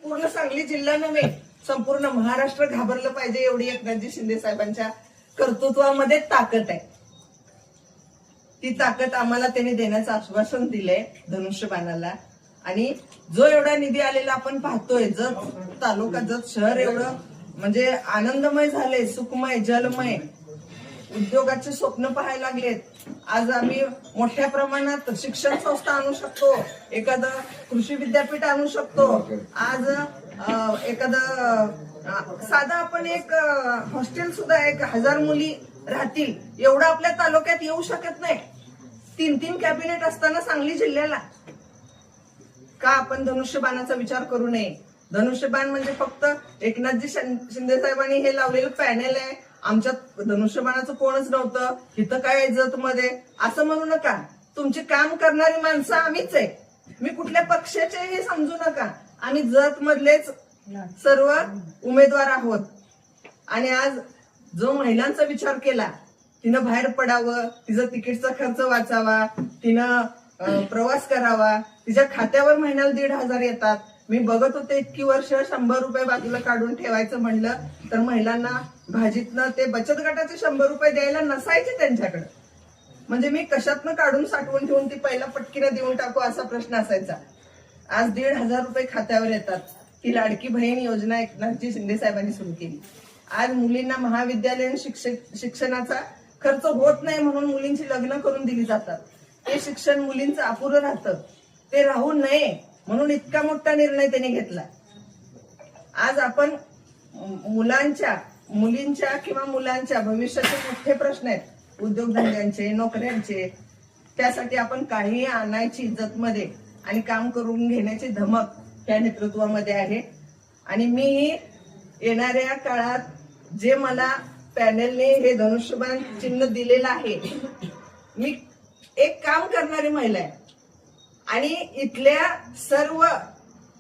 पूर्ण सांगली जिल्हा नव्हे, संपूर्ण महाराष्ट्र घाबरलं पाहिजे एवढी एकनाथजी शिंदे साहेबांच्या कर्तृत्वामध्ये ताकद आहे. ती ताकद आम्हाला त्यांनी देण्याचं आश्वासन दिलंय धनुष्यबाणाला. आणि जो एवढा निधी आलेला आपण पाहतोय, जत तालुका जत शहर एवढं म्हणजे आनंदमय झाले, सुखमय जलमय, उद्योगाचे स्वप्न पाहायला लागलेत. आज आम्ही मोठ्या प्रमाणात शिक्षण संस्था आणू शकतो, एखादं कृषी विद्यापीठ आणू शकतो. आज एखादं साधा आपण एक हॉस्टेल सुद्धा 1000 मुली राहतील एवढं आपल्या तालुक्यात येऊ शकत नाही. 3 कॅबिनेट असताना सांगली जिल्ह्याला का आपण धनुष्यबाणाचा विचार करू नये? धनुष्यबाण म्हणजे फक्त एकनाथजी शिंदे साहेबांनी हे लावलेलं पॅनेल आहे, आमच्यात धनुष्यबाणाचं कोणच नव्हतं, इथं काय जत मध्ये असं म्हणू नका. तुमची काम करणारी माणसं आम्हीच आहे. मी कुठल्या पक्षाचे हे समजू नका. आम्ही जत मधलेच सर्व उमेदवार आहोत. आणि आज जो महिलांचा विचार केला, तिनं बाहेर पडावं, तिचं तिकीटचा खर्च वाचावा, तिनं प्रवास करावा, तिच्या खात्यावर महिन्याला 1,500 येतात. मी बघत होते इतकी वर्ष 100 रुपये बाजूला काढून ठेवायचं म्हणलं तर महिलांना भाजीतनं ते बचत गटाचे 100 रुपये द्यायला नसायचे त्यांच्याकडे. म्हणजे मी कशातनं काढून साठवून ठेवून ती पहिला पटकीनं देऊन टाकू असा प्रश्न असायचा. आज 1,500 रुपये खात्यावर येतात. ती लाडकी बहीण योजना एकनाथजी शिंदे साहेबांनी सुरू केली. आज मुलींना महाविद्यालयीन शिक्षणाचा खर्च होत नाही म्हणून मुलींची लग्न करून दिली जातात. ते शिक्षण मुलींचं अपुरं राहतं, ते राहू नये म्हणून इतका मोठा निर्णय त्यांनी घेतला. आज आपण मुलींच्या किंवा मुलांच्या भविष्याचे मोठे प्रश्न आहेत, उद्योगधंद्यांचे, नोकऱ्यांचे. त्यासाठी आपण काही आणायची जतमध्ये आणि काम करून घेण्याची धमक त्या नेतृत्वामध्ये आहे. आणि मी येणाऱ्या काळात जे मला पॅनेलने हे धनुष्यबाण चिन्ह दिलेलं आहे, मी एक काम करणारी महिला आहे. आणि इथल्या सर्व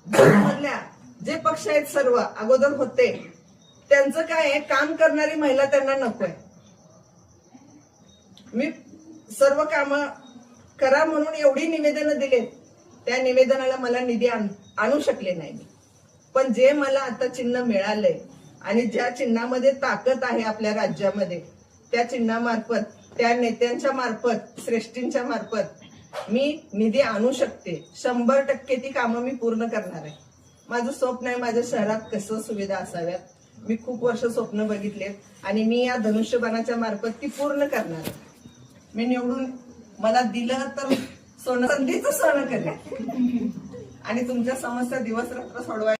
मधल्या जे पक्ष आहेत सर्व अगोदर होते त्यांचं काय आहे, काम करणारी महिला त्यांना नकोय. मी सर्व काम करा म्हणून एवढी निवेदनं दिलेत, त्या निवेदनाला मला निधी आणू शकले नाही. पण जे मला आता चिन्ह मिळालंय आणि ज्या चिन्हामध्ये ताकद आहे आपल्या राज्यामध्ये, त्या चिन्हामार्फत, त्या नेत्यांच्या मार्फत, श्रेष्ठींच्या मार्फत मी निधी आणू शकते. 100% ती कामं मी पूर्ण करणार आहे. माझं स्वप्न आहे माझ्या शहरात कसं सुविधा असाव्यात. मी खूप वर्ष स्वप्न बघितलेत आणि मी या धनुष्यबाणाच्या मार्फत ती पूर्ण करणार आहे. मी निवडून मला दिलं तर संधीचं सोनं करेन आणि तुमच्या समस्या दिवस रात्र सोडवायला